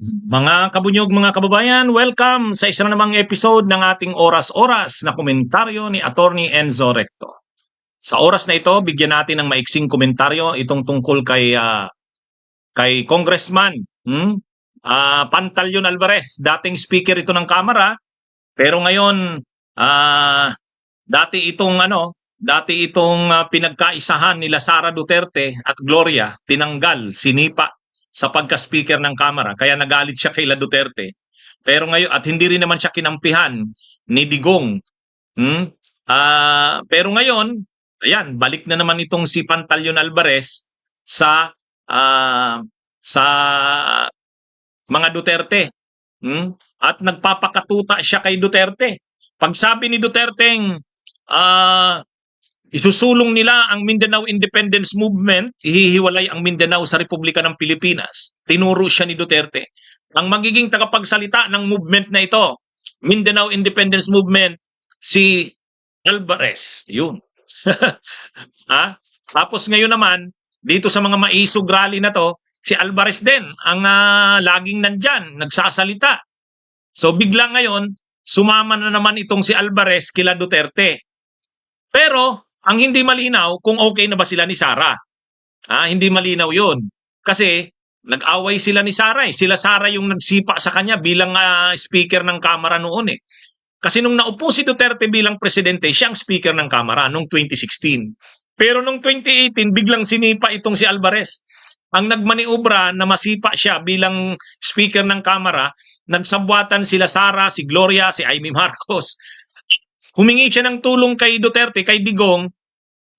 Mga kabunyog, mga kababayan, welcome sa isa na namang episode ng ating oras-oras na komentaryo ni Attorney Enzo Recto. Sa oras na ito, bigyan natin ng maiksing komentaryo itong tungkol kay Congressman Pantaleon Alvarez. Dating speaker ito ng Kamara, pero ngayon dati itong pinagkaisahan nila Sara Duterte at Gloria tinanggal, sinipa sa pagka-speaker ng Kamara. Kaya nagalit siya kay La Duterte. Pero ngayon, at hindi rin naman siya kinampihan ni Digong. Pero ngayon, ayan, balik na naman itong si Pantaleon Alvarez sa ah, sa mga Duterte. At nagpapakatuta siya kay Duterte. Pag sabi ni Duterte, isusulong nila ang Mindanao Independence Movement, ihihiwalay ang Mindanao sa Republika ng Pilipinas. Tinuro siya ni Duterte. Ang magiging tagapagsalita ng movement na ito, Mindanao Independence Movement, si Alvarez. Yun. Tapos ngayon naman, dito sa mga maisog rally na to, si Alvarez din ang laging nandyan, nagsasalita. So bigla ngayon, sumama na naman itong si Alvarez kila Duterte. Pero ang hindi malinaw kung okay na ba sila ni Sara. Hindi malinaw yun. Kasi nag-away sila ni Sara. Sila Sara yung nagsipa sa kanya bilang speaker ng Kamara noon eh. Kasi nung naupo si Duterte bilang presidente, siya ang speaker ng Kamara noong 2016. Pero noong 2018, biglang sinipa itong si Alvarez. Ang nagmaniobra na masipa siya bilang speaker ng Kamara, nagsabwatan sila Sara, si Gloria, si Amy Marcos. Humingi siya ng tulong kay Duterte, kay Digong,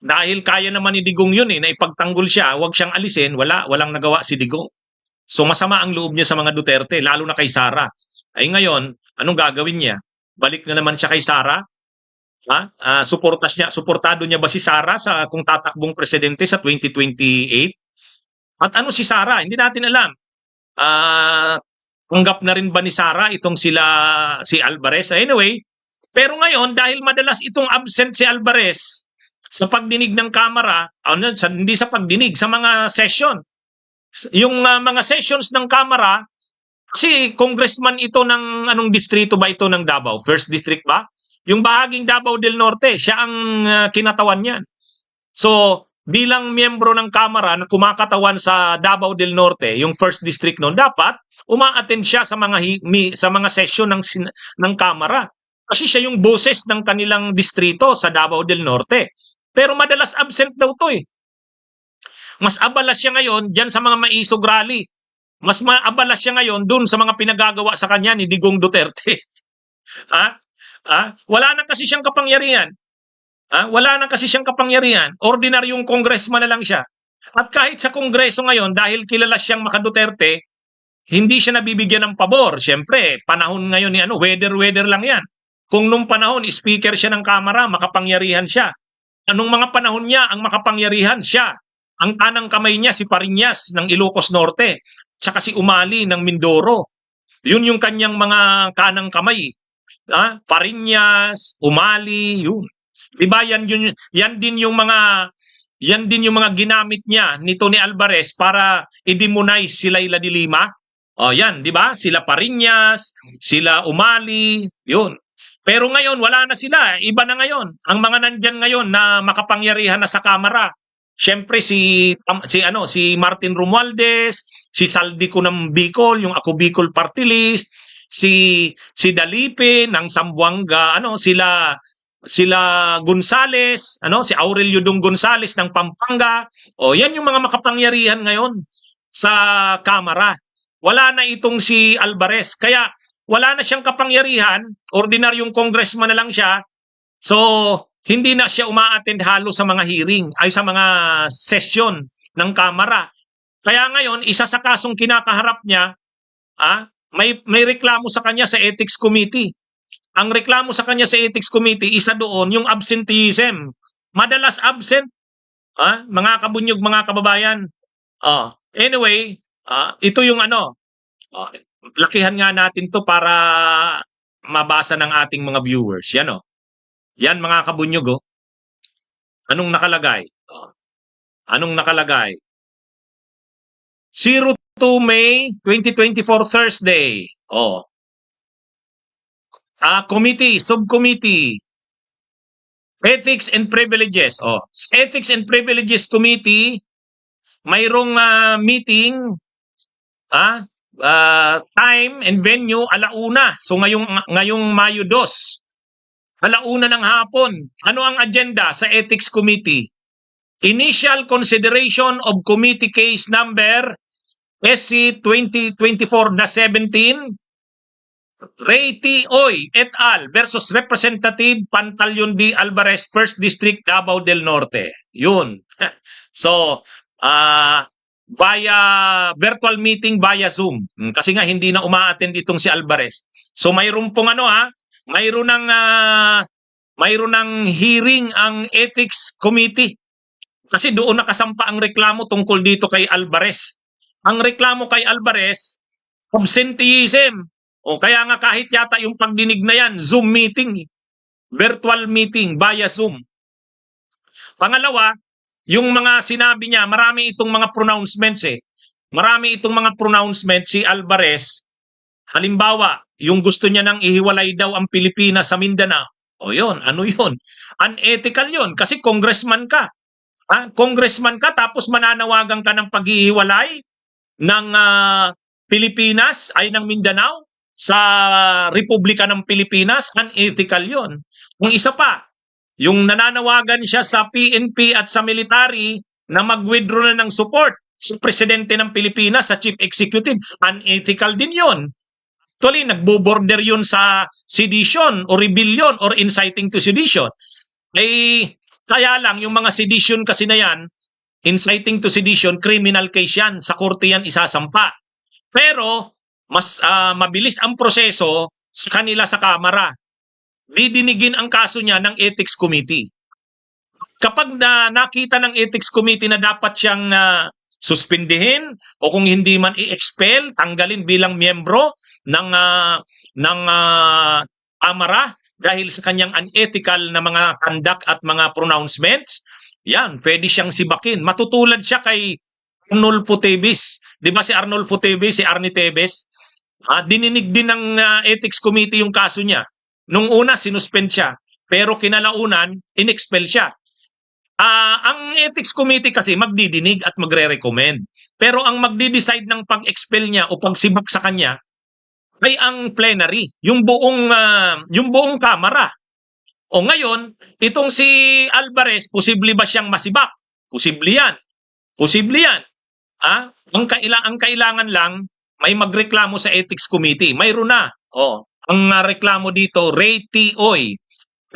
dahil kaya naman ni Digong yun na ipagtanggol siya, huwag siyang alisin, walang nagawa si Digong. So masama ang loob niya sa mga Duterte, lalo na kay Sara. Ay ngayon, anong gagawin niya? Balik na naman siya kay Sara? Suportado niya ba si Sara kung tatakbong presidente sa 2028? At ano si Sara? Hindi natin alam. Tanggap na rin ba ni Sara itong si Alvarez? Anyway, pero ngayon, dahil madalas itong absent si Alvarez sa pagdinig ng Kamara, hindi sa pagdinig, sa mga session. Yung mga sessions ng Kamara, kasi congressman ito ng anong distrito ba ito ng Davao? First District ba? Yung bahaging Davao del Norte, siya ang kinatawan niyan. So, bilang miyembro ng Kamara na kumakatawan sa Davao del Norte, yung First District noon, dapat uma-attend siya sa mga session ng Kamara. Kasi siya yung boses ng kanilang distrito sa Davao del Norte. Pero madalas absent daw to eh. Mas abala siya ngayon dyan sa mga maisog rally. Mas maabala siya ngayon dun sa mga pinagagawa sa kanya ni Digong Duterte. Wala na kasi siyang kapangyarihan. Wala na kasi siyang kapangyarihan. Ordinaryong congressman na lang siya. At kahit sa kongreso ngayon, dahil kilala siyang maka-Duterte, hindi siya nabibigyan ng pabor. Siyempre, panahon ngayon ni weather lang yan. Kung nung panahon, speaker siya ng Kamara, makapangyarihan siya. Anong mga panahon niya, ang makapangyarihan siya. Ang kanang kamay niya, si Pariñas ng Ilocos Norte, tsaka si Umali ng Mindoro. Yun yung kanyang mga kanang kamay. Pariñas, Umali, yun. Diba yan din yung mga ginamit niya ni Tony Alvarez para i-demonize si Leila de Lima. Yan, di ba? Sila Pariñas, sila Umali, yun. Pero ngayon, wala na sila. Iba na ngayon. Ang mga nandyan ngayon na makapangyarihan na sa Kamara. Siyempre si Martin Romualdez, si Saldico ng Bicol, yung Ako Bicol Party List, si Dalipe ng Zamboanga, sila Gonzales, si Aurelio Dung Gonzales ng Pampanga. Yan yung mga makapangyarihan ngayon sa Kamara. Wala na itong si Alvarez. Kaya wala na siyang kapangyarihan, ordinaryong congressman na lang siya. So, hindi na siya uma-attend halos sa mga hearing, ay sa mga session ng Kamara. Kaya ngayon, isa sa kasong kinakaharap niya, may reklamo sa kanya sa Ethics Committee. Ang reklamo sa kanya sa Ethics Committee, isa doon yung absenteeism. Madalas absent, mga kabunyog, mga kababayan. Anyway, ito yung lakihan nga natin to para mabasa ng ating mga viewers. Yan Yan mga kabunyog. Anong nakalagay? Anong nakalagay? 0 2 May 2024 Thursday. Committee, subcommittee, Ethics and Privileges. Ethics and Privileges Committee, mayroong meeting, time and venue, 1:00. So ngayong Mayo 2, 1:00 ng hapon. Ano ang agenda sa Ethics Committee? Initial consideration of committee case number SC 2024-17, Ray T. Oy et al. Versus Representative Pantaleon D. Alvarez, 1st District, Davao del Norte. Yun. So, via virtual meeting, via Zoom. Kasi nga hindi na uma-attend itong si Alvarez. So, mayroon pong mayroon ng hearing ang Ethics Committee. Kasi doon nakasampa ang reklamo tungkol dito kay Alvarez. Ang reklamo kay Alvarez, absenteeism. Kaya nga kahit yata yung pagdinig na yan, Zoom meeting. Virtual meeting via Zoom. Pangalawa, yung mga sinabi niya, marami itong mga pronouncements Marami itong mga pronouncements si Alvarez. Halimbawa, yung gusto niya nang ihiwalay daw ang Pilipinas sa Mindanao. Yun, ano yun? Unethical yun kasi congressman ka. Congressman ka tapos mananawagan ka ng paghihiwalay ng Pilipinas ay ng Mindanao sa Republika ng Pilipinas. Unethical yun. Kung isa pa, yung nananawagan siya sa PNP at sa military na mag-withdraw na ng support sa presidente ng Pilipinas, sa chief executive, unethical din yun. Actually, nagbo-border yun sa sedition o rebellion or inciting to sedition. Kaya lang, yung mga sedition kasi na yan, inciting to sedition, criminal case yan. Sa korte yan isasampa. Pero, mas mabilis ang proseso sa kanila sa Kamara. Didinigin ang kaso niya ng Ethics Committee. Kapag nakita ng Ethics Committee na dapat siyang suspindihin o kung hindi man i-expel, tanggalin bilang miyembro ng Kamara dahil sa kanyang unethical na mga conduct at mga pronouncements, yan, pwede siyang sibakin. Matutulad siya kay Arnolfo Teves. Di ba si Arnolfo Teves, si Arnie Teves? Dininig din ng Ethics Committee yung kaso niya. Nung una, sinuspend siya. Pero kinalaunan, in-expel siya. Ang Ethics Committee kasi magdidinig at magre-recommend. Pero ang magdi-decide ng pag-expel niya o pagsibak sa kanya ay ang plenary, yung buong Kamara. Ngayon, itong si Alvarez, posible ba siyang masibak? Posible yan. Posible yan. Ang kailangan lang, may magreklamo sa Ethics Committee. Mayroon na. Ang reklamo dito, Ray T. Oy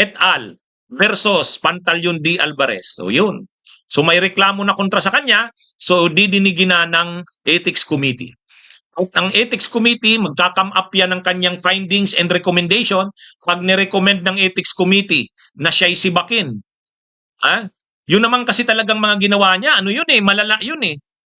et al. Versus Pantaleon D. Alvarez. Yun. So may reklamo na kontra sa kanya, so didinigin na ng Ethics Committee. At ang Ethics Committee, magka-come up yan ng kanyang findings and recommendation pag nirecommend ng Ethics Committee na siya'y sibakin. Yun naman kasi talagang mga ginawa niya, malala yun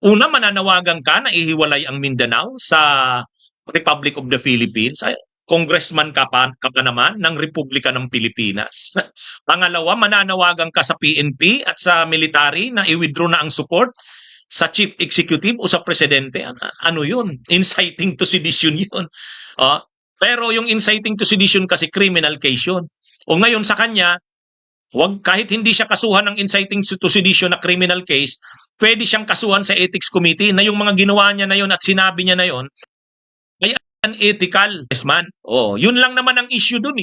Una, mananawagan ka na ihiwalay ang Mindanao sa Republic of the Philippines. Congressman ka pa naman ng Republika ng Pilipinas. Pangalawa, mananawagan ka sa PNP at sa military na i-withdraw na ang support sa chief executive o sa presidente. Ano yun? Inciting to sedition yun. Pero yung inciting to sedition kasi criminal case yun. Ngayon sa kanya, kahit hindi siya kasuhan ng inciting to sedition na criminal case, pwede siyang kasuhan sa Ethics Committee na yung mga ginawa niya na yun at sinabi niya na yun ay unethical. Yes, man. Yun lang naman ang issue dun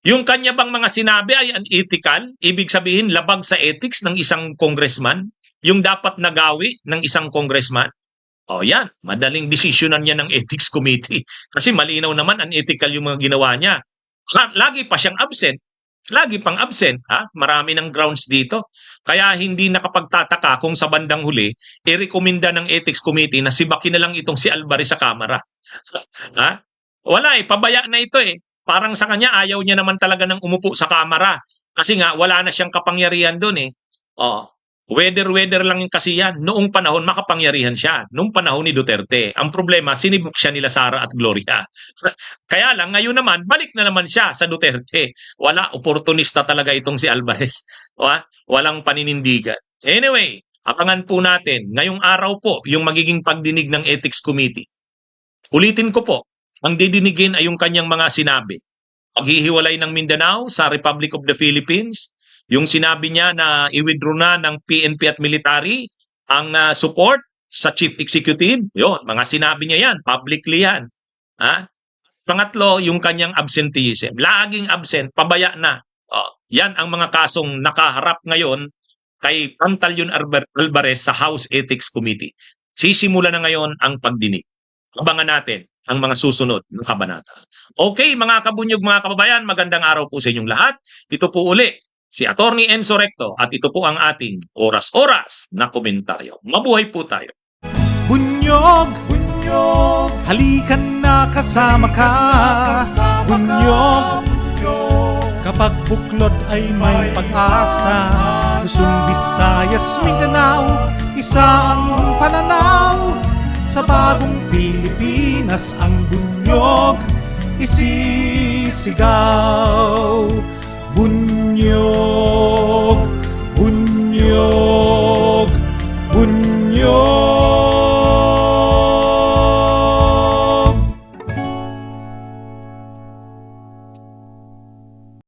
Yung kanya bang mga sinabi ay unethical, ibig sabihin labag sa ethics ng isang congressman, yung dapat nagawi ng isang congressman. Yan, madaling desisyonan niya ng Ethics Committee kasi malinaw naman unethical yung mga ginawa niya. Lagi pa siyang absent. Lagi pang absent, marami ng grounds dito. Kaya hindi nakapagtataka kung sa bandang huli, i-rekomenda ng Ethics Committee na sibakin na lang itong si Alvarez sa Kamara. Wala pabaya na ito Parang sa kanya, ayaw niya naman talaga ng umupo sa Kamara. Kasi nga, wala na siyang kapangyarihan doon Weather lang kasi yan. Noong panahon, makapangyarihan siya. Noong panahon ni Duterte. Ang problema, sinibuk siya nila Sara at Gloria. Kaya lang, ngayon naman, balik na naman siya sa Duterte. Wala, oportunista talaga itong si Alvarez. Walang paninindigan. Anyway, Abangan po natin. Ngayong araw po, yung magiging pagdinig ng Ethics Committee. Ulitin ko po, ang didinigin ay yung kanyang mga sinabi. Paghihiwalay ng Mindanao sa Republic of the Philippines, yung sinabi niya na i-withdraw na ng PNP at military ang support sa Chief Executive. Yon, mga sinabi niya yan, publicly yan. Ha? Pangatlo, yung kanyang absenteeism. Laging absent, pabaya na. Yan ang mga kasong nakaharap ngayon kay Pantaleon Alvarez sa House Ethics Committee. Sisimula na ngayon ang pagdinig. Abangan natin ang mga susunod ng kabanata. Okay, mga kabunyog, mga kababayan, magandang araw po sa inyong lahat. Ito po uli si Attorney Enzo Recto at ito po ang ating oras-oras na komentaryo. Mabuhay po tayo. Bunyog, bunyog, halikan na kasama ka. Bunyog, kapag buklod ay may pag-asa. Luzon, Visayas, Mindanao, isa ang pananaw. Sa bagong Pilipinas ang bunyog isisigaw. Bunyog.